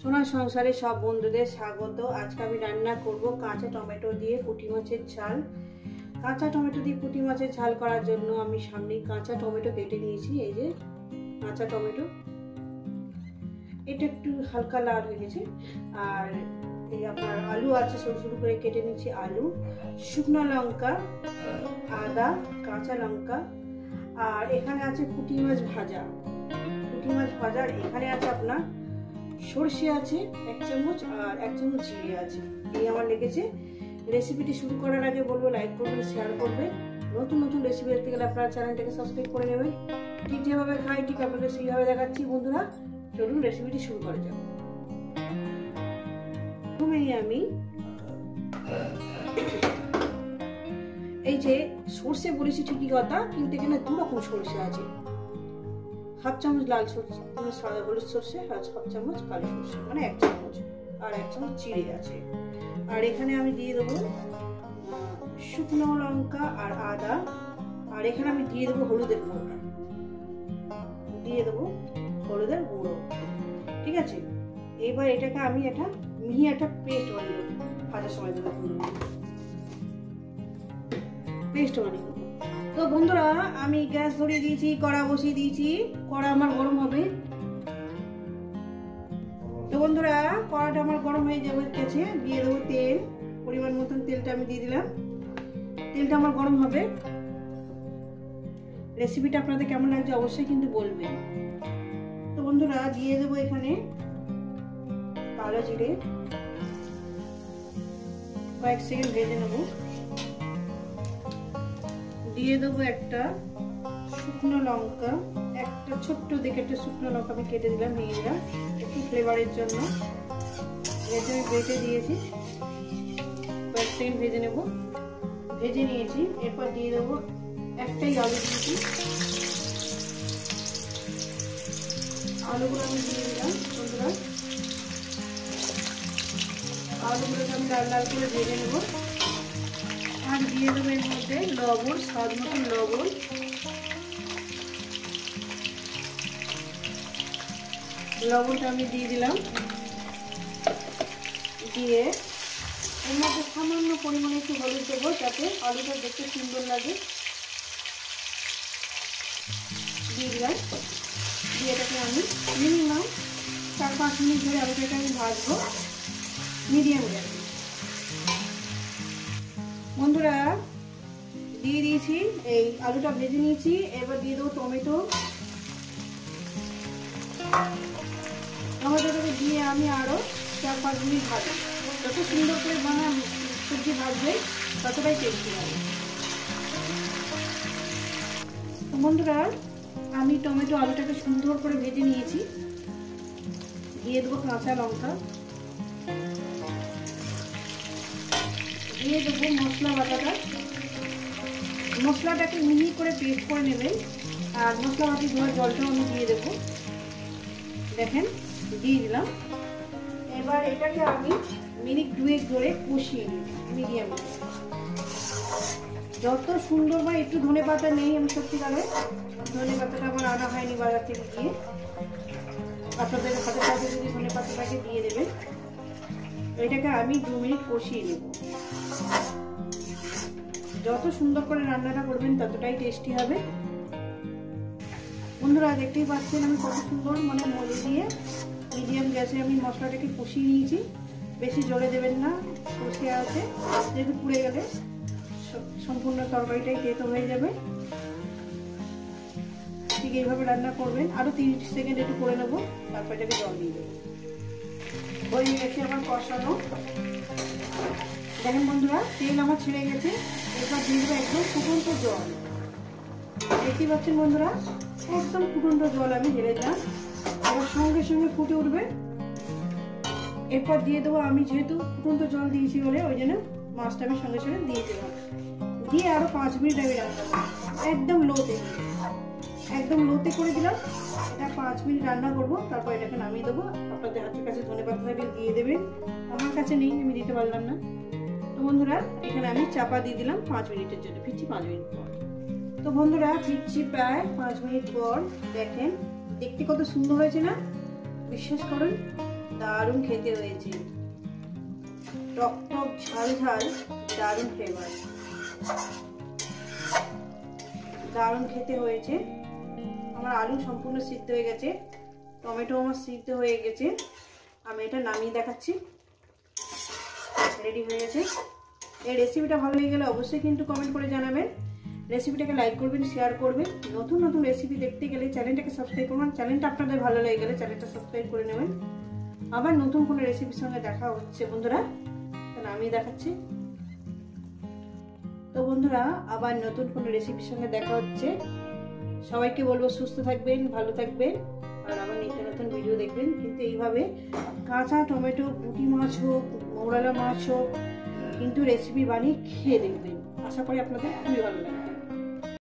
সোনার সংসারে সব বন্ধুদের স্বাগত। আজকে আমি রান্না করব কাঁচা টমেটো দিয়ে পুঁটি মাছের ঝাল। কাঁচা টমেটো দিয়ে পুঁটি মাছের ঝাল করার জন্য আমি সামনে কাঁচা টমেটো কেটে নিয়েছি। এই যে কাঁচা টমেটো, এটা একটু হালকা লাল হয়ে গেছে। আর এই আপনার আলু আছে, সরু সরু করে কেটে নিয়েছি আলু, শুকনো লঙ্কা, আদা, কাঁচা লঙ্কা, আর এখানে আছে পুঁটি মাছ ভাজা। আর এখানে আছে আপনার সরষে আছে 1 চামচ, আর 1 চামচ জিরে আছে। এই আমার লেগেছে। রেসিপিটি শুরু করার আগে বলবো লাইক করবেন, শেয়ার করবেন। নতুন নতুন রেসিপি দেখতে গেলে আপনারা চ্যানেলটাকে সাবস্ক্রাইব করে নেবেন। ঠিক যেভাবে খাই ঠিক আপনাদের সেইভাবে দেখাচ্ছি। বন্ধুরা চলুন রেসিপিটি শুরু করা যাক। প্রথমেই আমি এই যে সরষে বলেছি ঠিকই কথা, কিন্তু এখানে 2 রকম সরষে আছে। 1/2 চামচ লাল সরষে, সাদা হলুদ সরষে, 1/2 চামচ কালো সরষে, মানে 1 চামচ, আর 1 চামচ জিরে আছে। আর এখানে আমি দিয়ে দেবো শুকনো লঙ্কা আর আদা, আর এখানে আমি দিয়ে দেবো হলুদের গুঁড়ো, ঠিক আছে। এবার এটাকে আমি মিহি একটা পেস্ট বানিয়ে দেবো। ভাজার সময় দেবো পেস্ট বানিয়ে দেবো। তো বন্ধুরা আমি গ্যাস ধরিয়ে দিয়েছি, কড়া বসিয়ে দিয়েছি। কড়া আমার গরম হবে। তো বন্ধুরা কড়াটা আমার গরম হয়ে যাবে গেছে। দিয়ে দেবো তেল, পরিমাণ মতন তেলটা আমি দিয়ে দিলাম। তেলটা আমার গরম হবে। রেসিপিটা আপনাদের কেমন লাগছে অবশ্যই কিন্তু বলবেন। তো বন্ধুরা দিয়ে দেবো এখানে কালো জিরে, কয়েক সেকেন্ড ভেজে নেব। দিয়ে দেবো একটা শুকনো লঙ্কা, একটা ছোট্ট দেখে একটা শুকনো লঙ্কা আমি কেটে দিলাম, নিয়ে দিলাম একটু ফ্লেভারের জন্য। এটা আমি বেটে দিয়েছি, কয়েক সেকেন্ড ভেজে নেব। ভেজে নিয়েছি। এরপর দিয়ে দেবো একটাই আলু দিয়েছি। আলুগুলো আমি দিয়ে দিলাম। বন্ধুরা আলুগুলোকে আমি লাল লাল করে ভেজে নেব। আর দিয়ে দেবো এর মধ্যে লবণ, স্বাদ মতন লবণ, লবণটা আমি দিয়ে দিলাম। দিয়ে এর মধ্যে সামান্য পরিমাণে একটু হলুদ দেবো, যাতে আলুটা দেখতে সুন্দর লাগে। দিয়ে দিলাম। দিয়ে এটাকে আমি মিনিমাম 4-5 মিনিট ধরে আলুটাকে আমি ভাজবো মিডিয়াম গ্যাসে। বন্ধুরা দিয়ে দিয়েছি, এই আলুটা ভেজে নিয়েছি। এবার দিয়ে দেবো টমেটো। টমেটোটাকে দিয়ে আমি আরো 4-5 মিনিট ভাজবো। যত সুন্দর করে সবজি ভাজবে ততটাই টেস্টি হবে। বন্ধুরা আমি টমেটো আলুটাকে সুন্দর করে ভেজে নিয়েছি। দিয়ে দেবো কাঁচা লঙ্কা, দিয়ে দেবো মশলা বাটাটা। মশলাটাকে মিহি করে পেস্ট করে নেবেন। আর মশলা বাটি ধোয়ার জলটাও আমি দিয়ে দেবো। দেখেন দিয়ে দিলাম। এবার এটাকে আমি মিনিট 2 ধরে কষিয়ে নিই মিডিয়াম। যত সুন্দর, বা একটু ধনে পাতা নেই, আমি সত্যিকারে ধনে পাতাটা আমার আনা হয়নি বাজার থেকে গিয়ে। আপনাদের হাতে সাথে যদি ধনে পাতাটাকে দিয়ে দেবেন। এটাকে আমি 2 মিনিট কষিয়ে নেব। যত সুন্দর করে রান্নাটা করবেন ততটাই টেস্টি হবে। বন্ধুরা দেখতেই পাচ্ছেন আমি কত সুন্দর মজে দিয়ে মিডিয়াম গ্যাসে আমি মশলাটাকে কষিয়ে নিয়েছি। বেশি জলে দেবেন না, সর্ষে আছে, যেহেতু পুড়ে গেলে সম্পূর্ণ তরকারিটাই তেতো হয়ে যাবে। ঠিক এইভাবে রান্না করবেন। আরো 30 সেকেন্ড একটু করে নেবো, তারপর এটাকে জল দিয়ে দেবো। হয়ে গেছে আমার কষানো। দেখেন বন্ধুরা তেল আমার ছেড়ে গেছে। এরপর দিয়ে দেবো একদম ফুটন্ত জল। দেখতেই পাচ্ছেন বন্ধুরা একদম ফুটন্ত জল আমি ঢেলে দিলাম। এবার সঙ্গে সঙ্গে ফুটে উঠবে। এরপর দিয়ে দেবো, আমি যেহেতু ফুটন্ত জল দিয়েছি বলে ওই জন্য মাছটা আমি সঙ্গে সঙ্গে দিয়ে দিলাম। দিয়ে আরো 5 মিনিট আমি রান্না করবো একদম লোতে করে দিলাম। এটা 5 মিনিট রান্না করবো, তারপর এটাকে নামিয়ে দেবো। আপনাদের হাতের কাছে ধনে পাতা থাকলে দিয়ে দেবেন, আমার কাছে নেই, আমি দিতে পারলাম না। তো বন্ধুরা এখানে আমি চাপা দিয়ে দিলাম 5 মিনিটের জন্য। ফিরছি 5 মিনিট পর। তো বন্ধুরা ফিরছি প্রায় 5 মিনিট পর। দেখেন দেখতে কত সুন্দর হয়েছে না? বিশ্বাস করুন দারুণ খেতে হয়েছে, টক টক ঝাল ঝাল, দারুণ ফ্লেভার, দারুণ খেতে হয়েছে। আমার আলু সম্পূর্ণ সিদ্ধ হয়ে গেছে, টমেটো আমার সিদ্ধ হয়ে গেছে। আমি এটা নামিয়ে দেখাচ্ছি, রেডি হয়ে গেছে। এই রেসিপিটা ভালো লেগে গেলে অবশ্যই কিন্তু কমেন্ট করে জানাবেন, রেসিপিটাকে লাইক করবেন, শেয়ার করবেন। নতুন নতুন রেসিপি দেখতে গেলে চ্যানেলটাকে সাবস্ক্রাইব করবেন, চ্যানেলটা আপনাদের ভালো লেগে গেলে চ্যানেলটা সাবস্ক্রাইব করে নেবেন। আবার নতুন কোনো রেসিপির সঙ্গে দেখা হচ্ছে বন্ধুরা, তাহলে আমি দেখাচ্ছি। তো বন্ধুরা আবার নতুন কোনো রেসিপির সঙ্গে দেখা হচ্ছে। সবাইকে বলবো সুস্থ থাকবেন, ভালো থাকবেন, আর আবার নিত্য নতুন ভিডিও দেখবেন। কিন্তু এইভাবে কাঁচা টমেটো, পুঁটি মাছ হোক, মৌরালা মাছ হোক, কিন্তু রেসিপি বানিয়ে খেয়ে দেখবেন, আশা করি আপনাদের খুবই ভালো লাগবে।